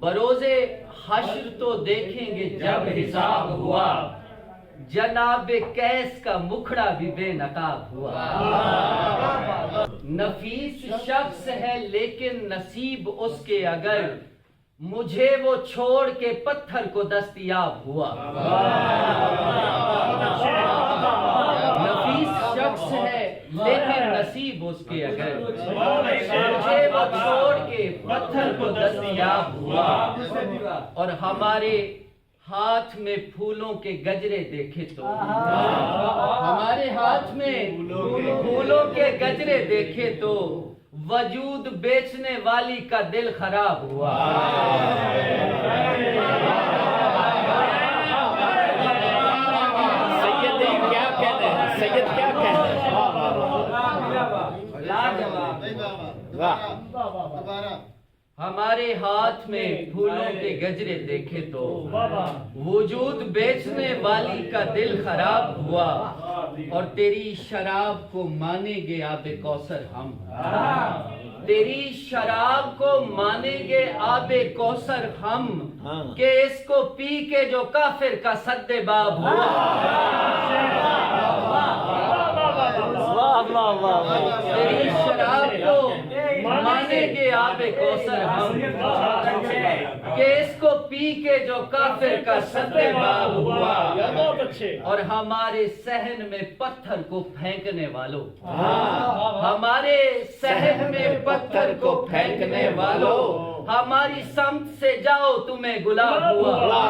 بروزے حشر تو دیکھیں گے جب حساب ہوا، جناب کیس کا مکھڑا بھی بے نقاب ہوا۔ نفیس شخص ہے لیکن نصیب اس کے اگر، مجھے وہ چھوڑ کے پتھر کو دستیاب ہوا۔ نفیس شخص ہے لیکن نصیب اس کے اگر، مجھے وہ چھوڑ کے پتھر کو دستیاب ہوا۔ اور ہمارے ہاتھ میں پھولوں کے گجرے دیکھے تو، ہمارے ہاتھ میں پھولوں کے گجرے دیکھے تو، وجود بیچنے والی کا دل خراب ہوا۔ سید کیا کہتے ہیں؟ سید کیا کہتے ہیں؟ ہمارے ہاتھ میں پھولوں کے گجرے دیکھے تو، وجود بیچنے والی کا دل خراب ہوا۔ اور تیری شراب کو مانیں گے آب کوثر ہم، تیری شراب کو مانیں گے آب کوثر ہم، کہ اس کو پی کے جو کافر کا سد باب ہوا۔ تیری شراب کو مانیں گے آب کوثر ہم، کہ اس کو پی کے جو کافر کا سد باب ہوا۔ اور ہمارے صحن میں پتھر کو پھینکنے والوں، ہمارے صحن میں پتھر کو پھینکنے والوں، ہماری سمت سے جاؤ تمہیں گلاب ہوا۔